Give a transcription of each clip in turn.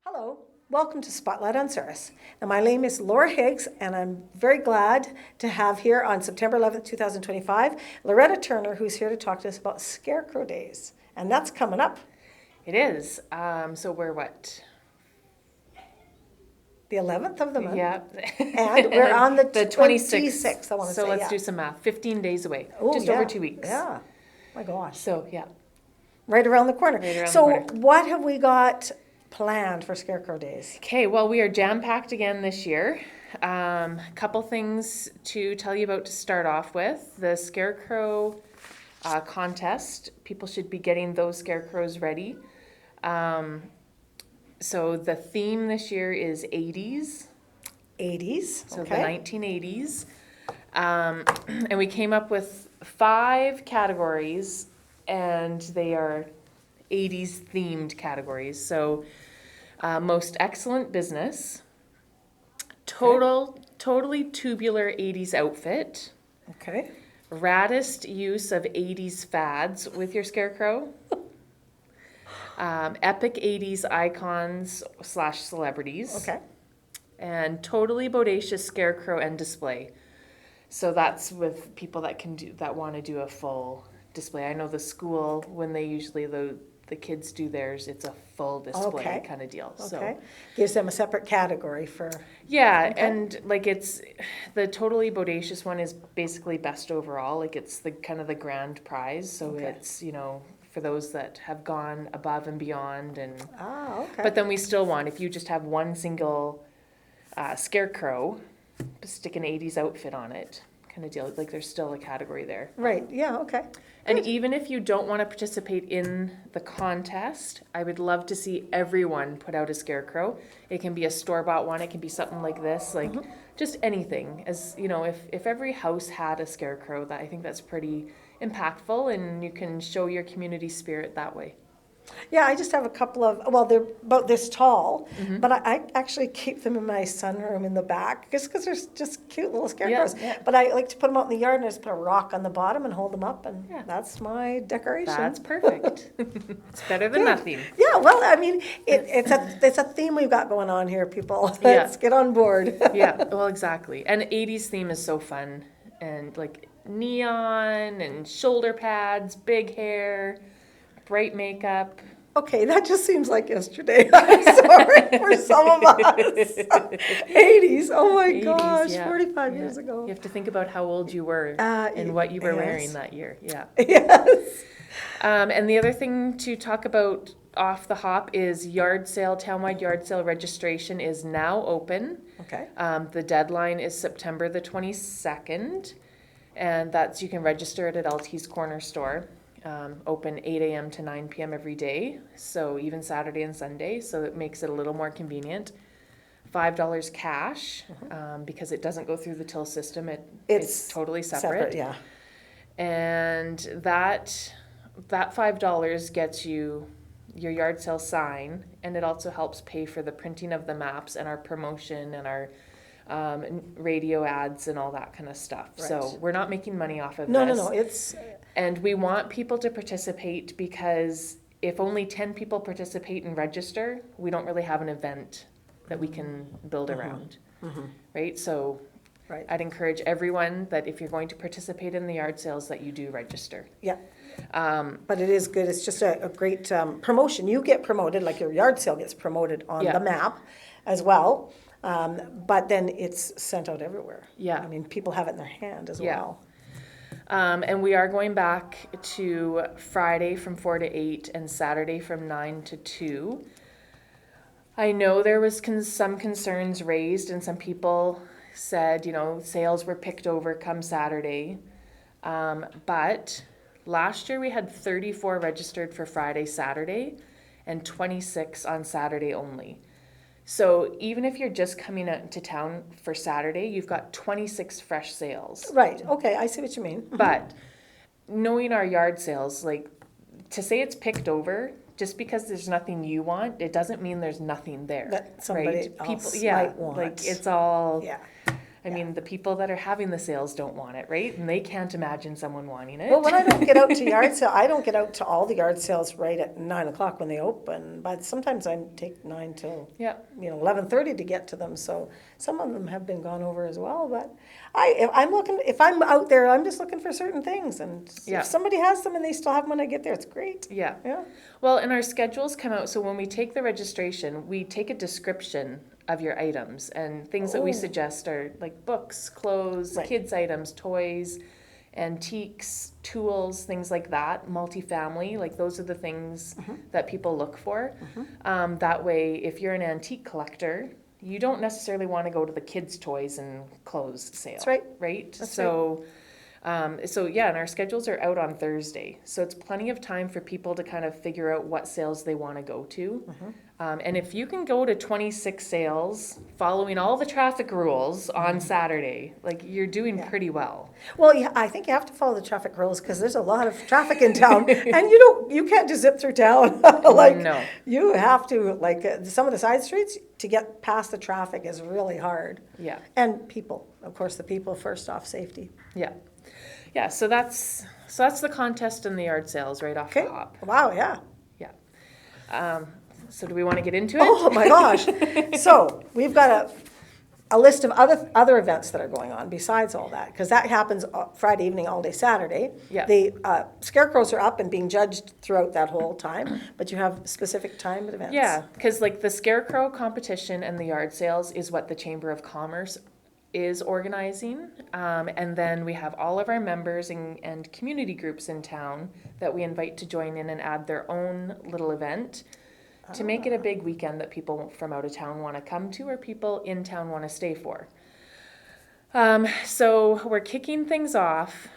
Hello, welcome to Spotlight on Souris. Now, my name is Laura Higgs, and I'm very glad to have here on September 11th, 2025, Loretta Turner, who's here to talk to us about Scarecrow Days. And that's coming up. It is. So we're what? The 11th of the month. Yeah. And we're on the 26th. I want to so say. let's do some math. 15 days away. Just yeah. over 2 weeks. Yeah. My gosh. So, yeah. Right around the corner. Right around so, the corner. what have we got planned for Scarecrow Days? Okay, well, we are jam-packed again this year. Couple things to tell you about to start off with. The Scarecrow contest. People should be getting those scarecrows ready. So the theme this year is 80s. 80s. So okay. the 1980s. And we came up with 5 categories, and they are 80s themed categories. So most excellent business, totally tubular 80s outfit, Okay. raddest use of 80s fads with your scarecrow, epic 80s icons / celebrities, Okay. and totally bodacious scarecrow and display. So that's with people that want to do a full display. I know the school, when they usually the kids do theirs, it's a full display kind of deal. Okay. So Gives them a separate category for. yeah, Okay. and like it's the totally bodacious one is basically best overall. Like it's the kind of the grand prize. So Okay. it's, for those that have gone above and beyond, and Okay. but then we still want, if you just have one single scarecrow, stick an 80s outfit on it kind of deal. Like there's still a category there. Right, yeah, okay. And even if you don't want to participate in the contest, I would love to see everyone put out a scarecrow. It can be a store-bought one. It can be something like this, like just anything. As if every house had a scarecrow, that I think that's pretty impactful, and you can show your community spirit that way. Yeah, I just have a couple of, well, they're about this tall, but I actually keep them in my sunroom in the back, just because they're just cute little scarecrows. Yeah. But I like to put them out in the yard and just put a rock on the bottom and hold them up, and Yeah. that's my decoration. That's perfect. It's better than Good. nothing. Yeah, well, I mean, it's a theme we've got going on here, people. Yeah. Let's get on board. Yeah, well, exactly. And 80s theme is so fun, and like neon and shoulder pads, big hair, bright makeup. Okay, that just seems like yesterday. I'm sorry for some of us. 80s, oh my 80s, gosh, yeah. 45 Yeah. years ago. You have to think about how old you were and what you were wearing that year. Yeah. Yes. And the other thing to talk about off the hop is yard sale, townwide yard sale registration is now open. Okay. The deadline is September the 22nd, and you can register it at LT's Corner Store. Open 8 a.m. to 9 p.m. every day, so even Saturday and Sunday, so it makes it a little more convenient. $5 cash, because it doesn't go through the till system. It's totally separate. Yeah. And that $5 gets you your yard sale sign, and it also helps pay for the printing of the maps and our promotion and our radio ads and all that kind of stuff. Right. So we're not making money off of No, this. no, it's, And we want people to participate, because if only 10 people participate and register, we don't really have an event that we can build around, right? So right. I'd encourage everyone that if you're going to participate in the yard sales, that you do register. Yeah. But it is good. It's just a great promotion. You get promoted, like your yard sale gets promoted on Yeah. the map as well. But then it's sent out everywhere. Yeah. I mean, people have it in their hand as Yeah. well. And we are going back to Friday from 4 to 8 and Saturday from 9 to 2. I know there was some concerns raised, and some people said, sales were picked over come Saturday. But last year we had 34 registered for Friday, Saturday, and 26 on Saturday only. So even if you're just coming out to town for Saturday, you've got 26 fresh sales. Right. Okay, I see what you mean. But knowing our yard sales, like, to say it's picked over, just because there's nothing you want, it doesn't mean there's nothing there. That somebody right? else People, yeah, might want. like it's all. Yeah. I mean, the people that are having the sales don't want it, right? And they can't imagine someone wanting it. Well, when I don't get out to yard sale, I don't get out to all the yard sales right at 9 o'clock when they open, but sometimes I take 9 till, Yeah. 11:30 to get to them, so some of them have been gone over as well, but if I'm out there, I'm just looking for certain things, and Yeah. if somebody has them and they still have them when I get there, it's great. Yeah. Yeah. Well, and our schedules come out, so when we take the registration, we take a description of your items, and things that we Oh. suggest are like books, clothes, Right. kids' items, toys, antiques, tools, things like that, multifamily, like those are the things that people look for. That way, if you're an antique collector, you don't necessarily want to go to the kids' toys and clothes sale. That's right. Right? That's So, yeah, and our schedules are out on Thursday. So it's plenty of time for people to kind of figure out what sales they want to go to. And if you can go to 26 sales following all the traffic rules on Saturday, like you're doing Yeah. pretty well. Well, yeah, I think you have to follow the traffic rules because there's a lot of traffic in town, and you can't just zip through town. Like, No. you have to, like, some of the side streets, to get past the traffic is really hard. Yeah. And people, of course, the people first off, safety. Yeah. Yeah, so that's the contest and the yard sales right off Okay. the hop. Wow, yeah. Yeah. So do we want to get into it? Oh my gosh. So we've got a list of other events that are going on besides all that, because that happens Friday evening, all day Saturday. Yeah. The scarecrows are up and being judged throughout that whole time, but you have specific time events. Yeah, because like the Scarecrow competition and the yard sales is what the Chamber of Commerce is organizing. And then we have all of our members and community groups in town that we invite to join in and add their own little event to make it a big weekend that people from out of town want to come to or people in town want to stay for. So we're kicking things off.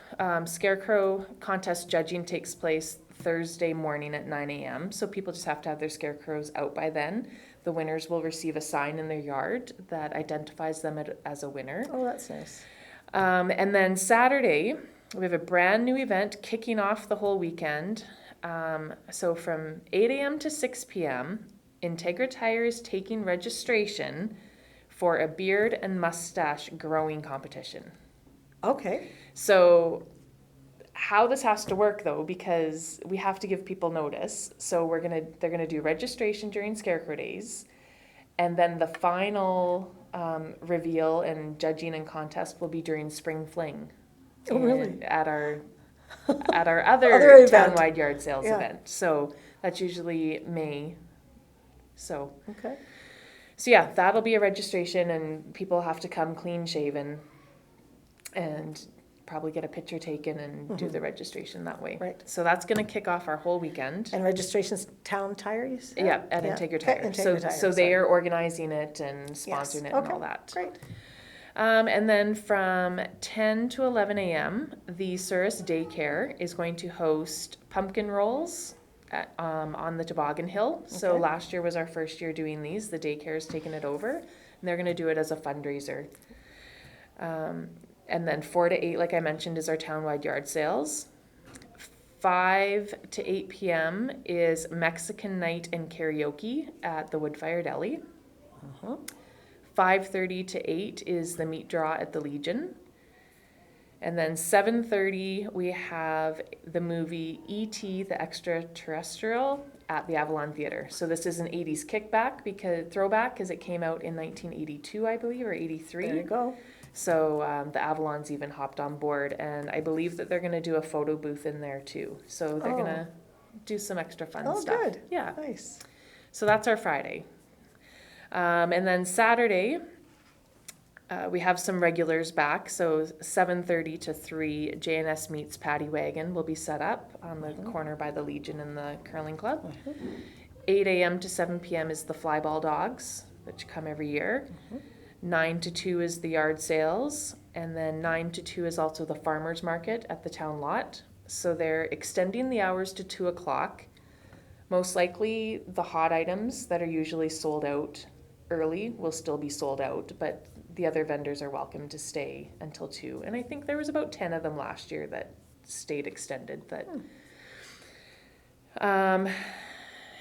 Scarecrow contest judging takes place Thursday morning at 9 a.m. So people just have to have their scarecrows out by then. The winners will receive a sign in their yard that identifies them as a winner. Oh, that's nice. And then Saturday, we have a brand new event kicking off the whole weekend. So from 8 a.m. to 6 p.m., Integra Tire is taking registration for a beard and mustache growing competition. Okay. So how this has to work though, because we have to give people notice. So they're gonna do registration during Scarecrow Days, and then the final reveal and judging and contest will be during Spring Fling. Oh, really? And at our other Other event. townwide yard sales Yeah. event. So that's usually May. So Okay. yeah, that'll be a registration, and people have to come clean shaven and probably get a picture taken and do the registration that way. Right. So that's going to kick off our whole weekend. And registration's Town Tire, you said? Yeah, at Integra Tire. Okay, So Integra Tire, so they sorry. are organizing it and Yes. sponsoring it Okay, and all that. Great. And then from 10 to 11 a.m., the Souris Daycare is going to host pumpkin rolls on the Toboggan Hill. So Okay. last year was our first year doing these. The daycare has taken it over, and they're going to do it as a fundraiser. And then 4 to 8, like I mentioned, is our townwide yard sales. 5 to 8 p.m. is Mexican night and karaoke at the Woodfire Deli. 5:30 to 8 is the meat draw at the Legion. And then 7:30 we have the movie E.T. the Extraterrestrial at the Avalon Theater. So this is an 80s throwback because it came out in 1982, I believe, or 83. There you go. So the Avalons even hopped on board, and I believe that they're going to do a photo booth in there too. So they're going to do some extra fun Oh, stuff. good. Yeah. Nice. So that's our Friday. And then Saturday, we have some regulars back. So 7:30 to 3, J&S Meets Paddy Wagon will be set up on the corner by the Legion and the Curling Club. 8 a.m. to 7 p.m. is the Flyball Dogs, which come every year. 9 to 2 is the yard sales. And then 9 to 2 is also the farmer's market at the town lot. So they're extending the hours to 2 o'clock. Most likely, the hot items that are usually sold out early will still be sold out, but the other vendors are welcome to stay until 2. And I think there was about 10 of them last year that stayed extended. But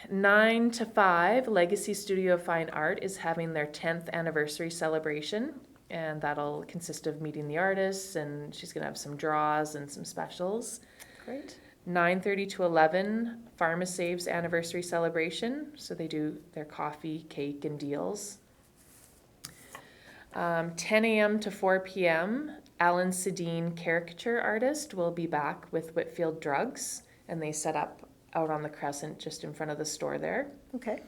9 to 5, Legacy Studio of Fine Art is having their 10th anniversary celebration. and that'll consist of meeting the artists, and she's going to have some draws and some specials. Great. 9:30 to 11, Pharmasave's anniversary celebration. So they do their coffee, cake, and deals. 10 a.m. to 4 p.m., Alan Sedin, caricature artist, will be back with Whitfield Drugs, and they set up out on the Crescent just in front of the store there. Okay.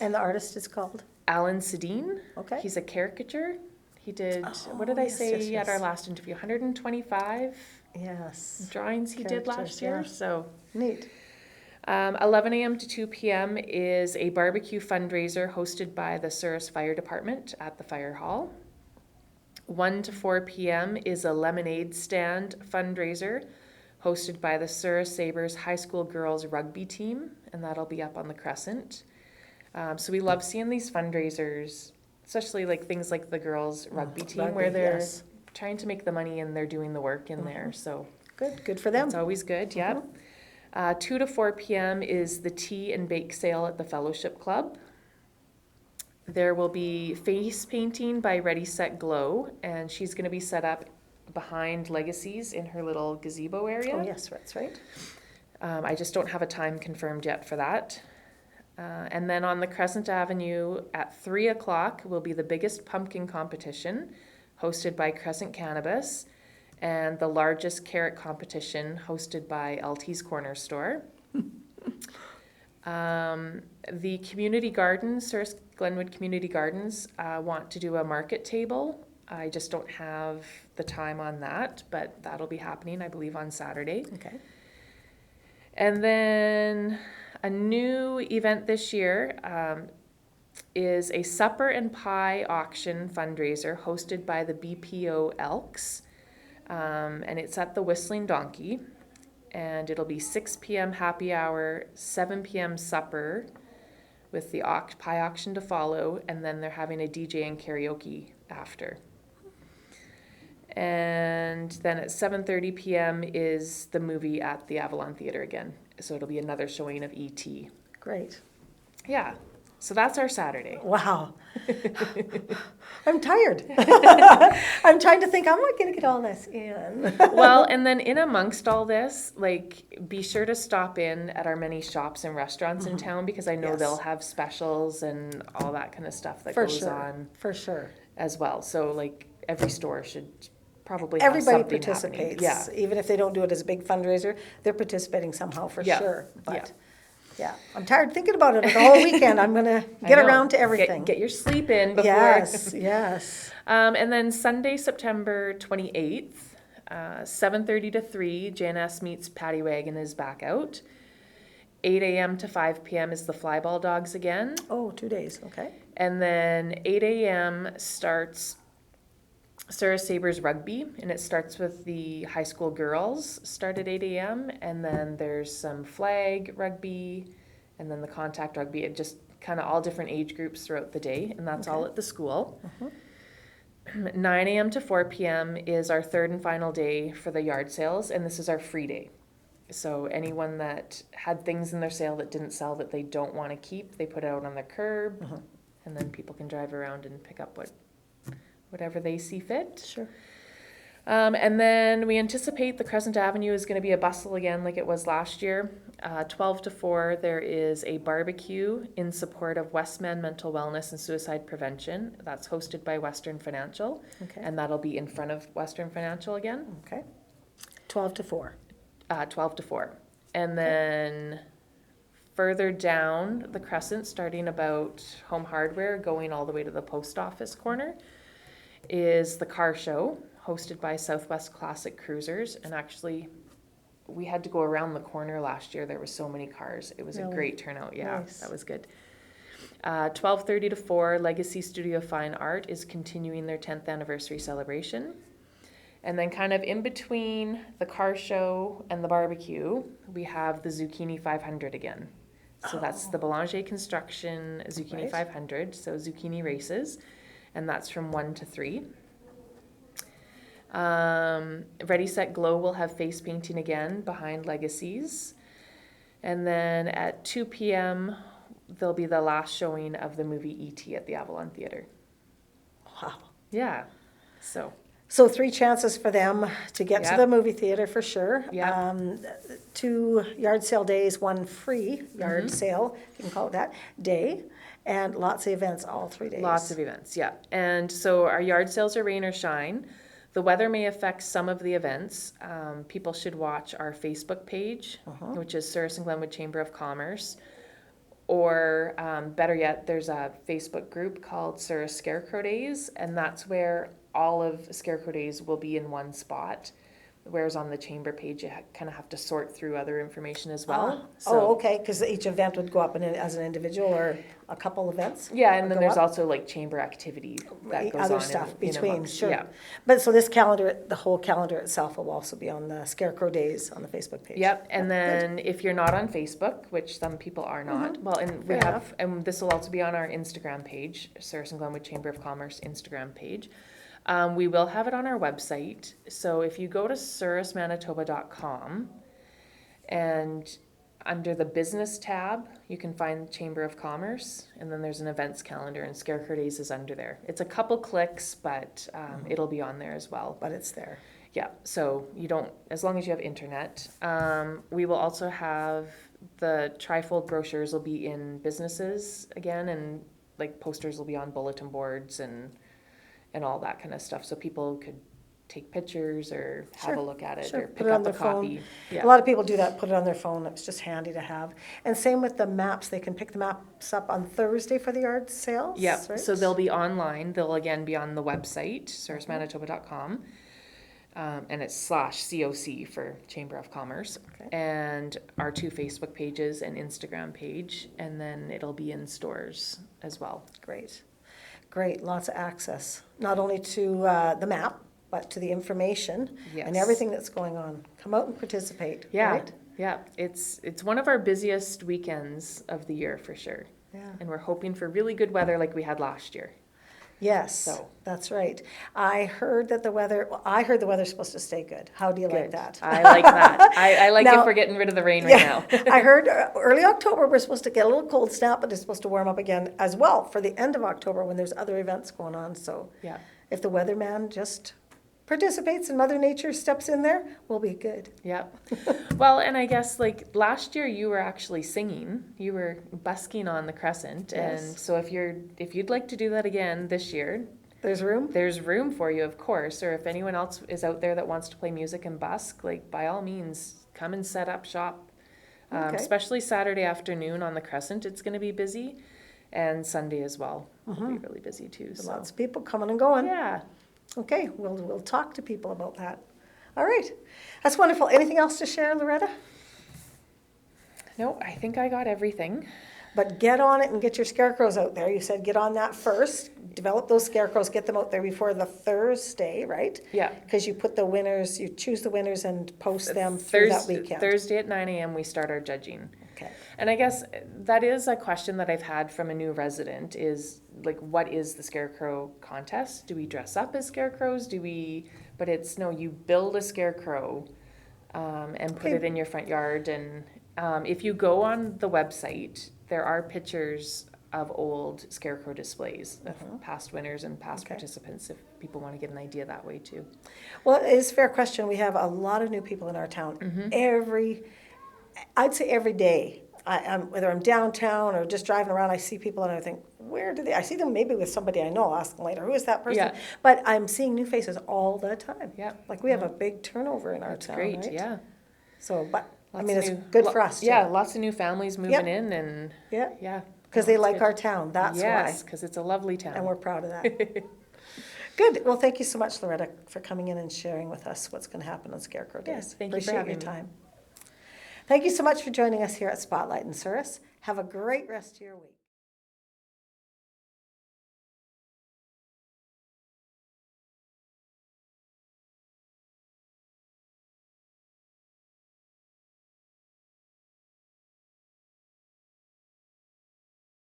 And the artist is called? Alan Sedin. Okay. He's a caricature. He did, what did I say yes. at our last interview? 125 Yes. drawings he did last Characters, year. yeah. So Neat. 11 a.m. to 2 p.m. is a barbecue fundraiser hosted by the Souris Fire Department at the Fire Hall. 1 to 4 p.m. is a lemonade stand fundraiser hosted by the Souris Sabres High School Girls Rugby Team, and that'll be up on the Crescent. So we love seeing these fundraisers, especially like things like the girls rugby team, where they're trying to make the money and they're doing the work in there. So Good for them. it's always good, yeah. 2 to 4 p.m. is the tea and bake sale at the Fellowship Club. There will be face painting by Ready, Set, Glow, and she's going to be set up behind Legacies in her little gazebo area. Oh, yes, that's right. I just don't have a time confirmed yet for that. And then on the Crescent Avenue at 3 o'clock will be the biggest pumpkin competition hosted by Crescent Cannabis, and the largest carrot competition hosted by LT's Corner Store. The community gardens, Souris Glenwood Community Gardens, want to do a market table. I just don't have the time on that, but that'll be happening, I believe, on Saturday. Okay. And then a new event this year is a supper and pie auction fundraiser hosted by the BPO Elks. And it's at the Whistling Donkey. And it'll be 6 p.m. happy hour, 7 p.m. supper with the pie auction to follow. And then they're having a DJ and karaoke after. And then at 7:30 p.m. is the movie at the Avalon Theatre again. So it'll be another showing of E.T. Great. Yeah. So that's our Saturday. Wow. I'm tired. I'm trying to think, I'm not going to get all this in. Well, and then in amongst all this, like, be sure to stop in at our many shops and restaurants in town, because I know Yes. they'll have specials and all that kind of stuff that For goes sure. on For sure. as well. So, like, every store should probably have Everybody something participates. happening. Yeah. Even if they don't do it as a big fundraiser, they're participating somehow for Yeah. sure. Yeah. But yeah, I'm tired thinking about it the whole weekend. I'm going to get I know. around to everything. Get your sleep in before. Yes, yes. And then Sunday, September 28th, 7:30 to 3, JNS Meets Paddy Wagon is back out. 8 a.m. to 5 p.m. is the Flyball Dogs again. Oh, 2 days, okay. And then 8 a.m. starts Souris Sabres Rugby, and it starts with the high school girls, start at 8 a.m. And then there's some flag rugby, and then the contact rugby. It just kind of all different age groups throughout the day, and that's all at the school. 9 a.m. to 4 p.m. is our third and final day for the yard sales, and this is our free day. So anyone that had things in their sale that didn't sell that they don't want to keep, they put it out on the curb, and then people can drive around and pick up whatever they see fit. Sure. And then we anticipate the Crescent Avenue is going to be a bustle again like it was last year. 12 to 4, there is a barbecue in support of Westman Mental Wellness and Suicide Prevention. That's hosted by Western Financial. Okay. And that'll be in front of Western Financial again. Okay. 12 to 4. 12 to 4. And then further down the Crescent, starting about Home Hardware, going all the way to the post office corner, is the car show hosted by Southwest Classic Cruisers. And actually, we had to go around the corner last year. There were so many cars. It was a Really? great turnout. Yeah, Nice. that was good. 12:30 to 4, Legacy Studio Fine Art is continuing their 10th anniversary celebration. And then kind of in between the car show and the barbecue, we have the Zucchini 500 again. So that's the Belanger Construction Zucchini Right. 500, so zucchini races, and that's from 1 to 3. Ready, Set, Glow will have face painting again behind Legacies. And then at 2 p.m., there'll be the last showing of the movie E.T. at the Avalon Theatre. Wow. Yeah. So, 3 chances for them to get to Yep. the movie theater for sure. Yep. 2 yard sale days, 1 free yard Mm-hmm. sale, if you can call it that, day, and lots of events all 3 days. lots of events, yeah. And so our yard sales are rain or shine. The weather may affect some of the events. People should watch our Facebook page, which is Souris and Glenwood Chamber of Commerce. Or better yet, there's a Facebook group called Souris Scarecrow Days, and that's where all of Scarecrow Days will be in one spot. Whereas on the chamber page, you kind of have to sort through other information as well. Oh, okay, because each event would go up as an individual or a couple events? Yeah, and then go there's up? also like chamber activity that goes Other on stuff in between, amongst- sure. Yeah. But so this calendar, the whole calendar itself will also be on the Scarecrow Days on the Facebook page? Yep, and Good. then if you're not on Facebook, which some people are not, well, and we Fair have, enough. and this will also be on our Instagram page, Souris and Glenwood Chamber of Commerce Instagram page. We will have it on our website. So if you go to sourismanitoba.com and under the business tab, you can find Chamber of Commerce, and then there's an events calendar, and Scarecrow Days is under there. It's a couple clicks, but it'll be on there as well. But it's there. Yeah, so you don't, as long as you have internet. We will also have the trifold brochures will be in businesses again, and like posters will be on bulletin boards and all that kind of stuff. So people could take pictures or have a look at it Sure, or put pick it on up a their phone. copy. Yeah. A lot of people do that, put it on their phone, it's just handy to have. And same with the maps, they can pick the maps up on Thursday for the yard sales, Yeah, right? so they'll be online. They'll again be on the website, sourismanitoba.com. And it's /COC for Chamber of Commerce. Okay. And our 2 Facebook pages and Instagram page, and then it'll be in stores as well. Great, great, lots of access, not only to the map, but to the information and Yes. everything that's going on. Come out and participate, Yeah, right? yeah. It's one of our busiest weekends of the year for sure. Yeah. And we're hoping for really good weather like we had last year. Yes, So. that's right. I heard the weather's supposed to stay good. How do you like Good. that? I like that. I like Now- if we're getting rid of the rain right now. I heard early October, we're supposed to get a little cold snap, but it's supposed to warm up again as well for the end of October when there's other events going on. So Yeah. if the weatherman just participates and Mother Nature steps in there, we'll be good. Yep. Well, and I guess like last year you were actually singing. You were busking on the crescent. Yes. And so if you'd like to do that again this year, There's room? there's room for you, of course. Or if anyone else is out there that wants to play music and busk, like by all means, come and set up shop. Okay. Especially Saturday afternoon on the crescent, it's going to be busy. And Sunday as well will be really busy too. So. Lots of people coming and going. Yeah. Okay, we'll talk to people about that. All right, that's wonderful. Anything else to share, Loretta? No, I think I got everything. But get on it and get your scarecrows out there. You said get on that first. Develop those scarecrows, get them out there before the Thursday, right? Yeah. Because you put the winners, you choose the winners and post them through that weekend. Thursday at 9 a.m. we start our judging. Okay. And I guess that is a question that I've had from a new resident is like, what is the scarecrow contest? Do we dress up as scarecrows? But it's no, you build a scarecrow and put it in your front yard. And if you go on the website, there are pictures of old scarecrow displays of past winners and past participants if people want to get an idea that way too. Well, it is a fair question. We have a lot of new people in our town. I'd say every day. Whether I'm downtown or just driving around, I see people and I think, I see them maybe with somebody I know. I'll ask them later, who is that person? Yeah. But I'm seeing new faces all the time. Yeah. Like we have a big turnover in our town, Great, right? yeah. So, but I Lots mean, of it's new- good for us too. Yeah, lots of new families moving Yep. in and Yeah. yeah. Because No, they it's like good. our town, that's Yes, why. because it's a lovely town. And we're proud of that. Good, well, thank you so much, Loretta, for coming in and sharing with us what's going to happen on Scarecrow Days. Yes, thank you for Appreciate having your me. time. Thank you so much for joining us here at Spotlight in Souris. Have a great rest of your week.